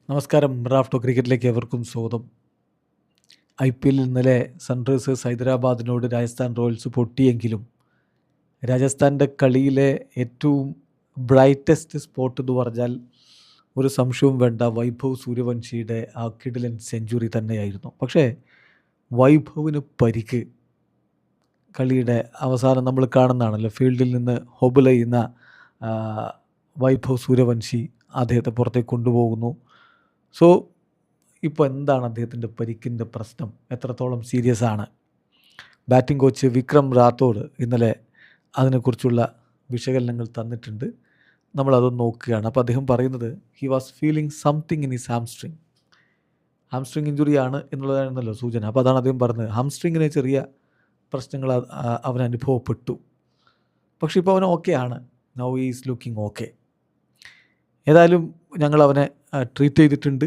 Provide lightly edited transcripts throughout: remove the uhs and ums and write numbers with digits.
നമസ്കാരം. റാഫ്റ്റോ ക്രിക്കറ്റിലേക്ക് എവർക്കും സ്വാഗതം. IPL ഇന്നലെ സൺറൈസേഴ്സ് ഹൈദരാബാദിനോട് രാജസ്ഥാൻ റോയൽസ് പൊട്ടിയെങ്കിലും രാജസ്ഥാൻ്റെ കളിയിലെ ഏറ്റവും ബ്രൈറ്റസ്റ്റ് സ്പോട്ട് എന്ന് പറഞ്ഞാൽ ഒരു സംശയവും വേണ്ട, വൈഭവ് സൂര്യവംശിയുടെ ആ കിടിലൻ സെഞ്ചുറി തന്നെയായിരുന്നു. പക്ഷേ വൈഭവിന് പരിക്ക് കളിയുടെ അവസാനം നമ്മൾ കാണുന്നതാണല്ലോ. ഫീൽഡിൽ നിന്ന് ഹൊബിൾ ചെയ്യുന്ന വൈഭവ് സൂര്യവംശി അദ്ദേഹത്തെ പുറത്തേക്ക് കൊണ്ടുപോകുന്നു. സോ ഇപ്പോൾ എന്താണ് അദ്ദേഹത്തിൻ്റെ പരിക്കിൻ്റെ പ്രശ്നം, എത്രത്തോളം സീരിയസ് ആണ്? ബാറ്റിംഗ് കോച്ച് വിക്രം റാത്തോഡ് ഇന്നലെ അതിനെക്കുറിച്ചുള്ള വിശകലനങ്ങൾ തന്നിട്ടുണ്ട്. നമ്മളതൊന്ന് നോക്കുകയാണ്. അപ്പോൾ അദ്ദേഹം പറയുന്നത് he was feeling something in his hamstring ഇഞ്ചുറിയാണ് എന്നുള്ളതായിരുന്നല്ലോ സൂചന. അപ്പോൾ അതാണ് അദ്ദേഹം പറഞ്ഞത്. ഹാംസ്ട്രിങ്ങിന് ചെറിയ പ്രശ്നങ്ങൾ അവൻ അനുഭവപ്പെട്ടു, പക്ഷേ ഇപ്പോൾ അവൻ ഓക്കെയാണ്. Now is looking okay. ഏതായാലും ഞങ്ങൾ അവനെ ട്രീറ്റ് ചെയ്തിട്ടുണ്ട്.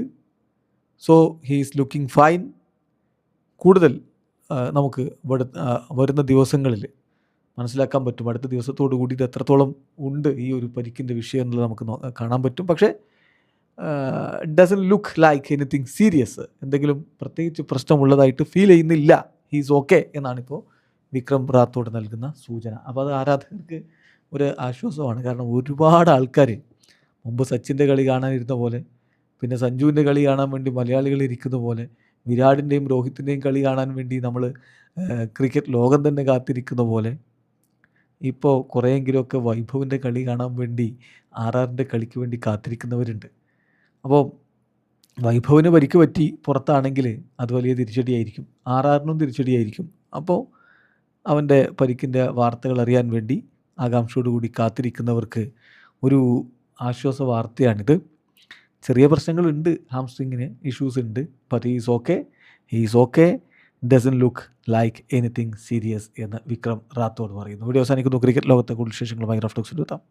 So he is looking fine. കൂടുതൽ നമുക്ക് വരുന്ന ദിവസങ്ങളിൽ മനസ്സിലാക്കാൻ പറ്റും. അടുത്ത ദിവസത്തോടു കൂടി ഇത് എത്രത്തോളം ഉണ്ട് ഈ ഒരു പരിക്കിൻ്റെ വിഷയം എന്നുള്ളത് നമുക്ക് കാണാൻ പറ്റും. പക്ഷേ dozen look like anything serious. എന്തെങ്കിലും പ്രത്യേകിച്ച് പ്രശ്നമുള്ളതായിട്ട് ഫീൽ ചെയ്യുന്നില്ല. ഹീസ് ഓക്കെ എന്നാണിപ്പോൾ വിക്രം റാത്തോഡ് നൽകുന്ന സൂചന. അപ്പോൾ അത് ആരാധകർക്ക് ഒരു ആശ്വാസമാണ്. കാരണം ഒരുപാട് ആൾക്കാർ മുമ്പ് സച്ചിൻ്റെ കളി കാണാനിരുന്ന പോലെ, പിന്നെ സഞ്ജുവിൻ്റെ കളി കാണാൻ വേണ്ടി മലയാളികൾ ഇരിക്കുന്ന പോലെ, വിരാടിൻ്റെയും രോഹിത്തിൻ്റെയും കളി കാണാൻ വേണ്ടി നമ്മൾ ക്രിക്കറ്റ് ലോകം തന്നെ കാത്തിരിക്കുന്ന പോലെ, ഇപ്പോൾ കുറേയെങ്കിലുമൊക്കെ വൈഭവിൻ്റെ കളി കാണാൻ വേണ്ടി RRൻ്റെ കളിക്ക് വേണ്ടി കാത്തിരിക്കുന്നവരുണ്ട്. അപ്പോൾ വൈഭവിന് പരിക്ക് പറ്റി പുറത്താണെങ്കിൽ അത് വലിയ തിരിച്ചടിയായിരിക്കും, RRനും തിരിച്ചടിയായിരിക്കും. അപ്പോൾ അവൻ്റെ പരിക്കിൻ്റെ വാർത്തകൾ അറിയാൻ വേണ്ടി ആകാംക്ഷയോടുകൂടി കാത്തിരിക്കുന്നവർക്ക് ഒരു ആശ്വാസ വാർത്തയാണിത്. ചെറിയ പ്രശ്നങ്ങളുണ്ട്, ഹാംസ്ട്രിങ്ങിന് ഇഷ്യൂസ് ഉണ്ട്. But he's okay dozen look like anything serious എന്ന് വിക്രം റാത്തോഡ് പറയുന്നു. വീഡിയോ അവസാനിക്കുന്നു. ക്രിക്കറ്റ് ലോകത്തെ കൂടുതൽ വിശേഷങ്ങളുമായി റാഫ്റ്റോക്സിൽ എത്താം.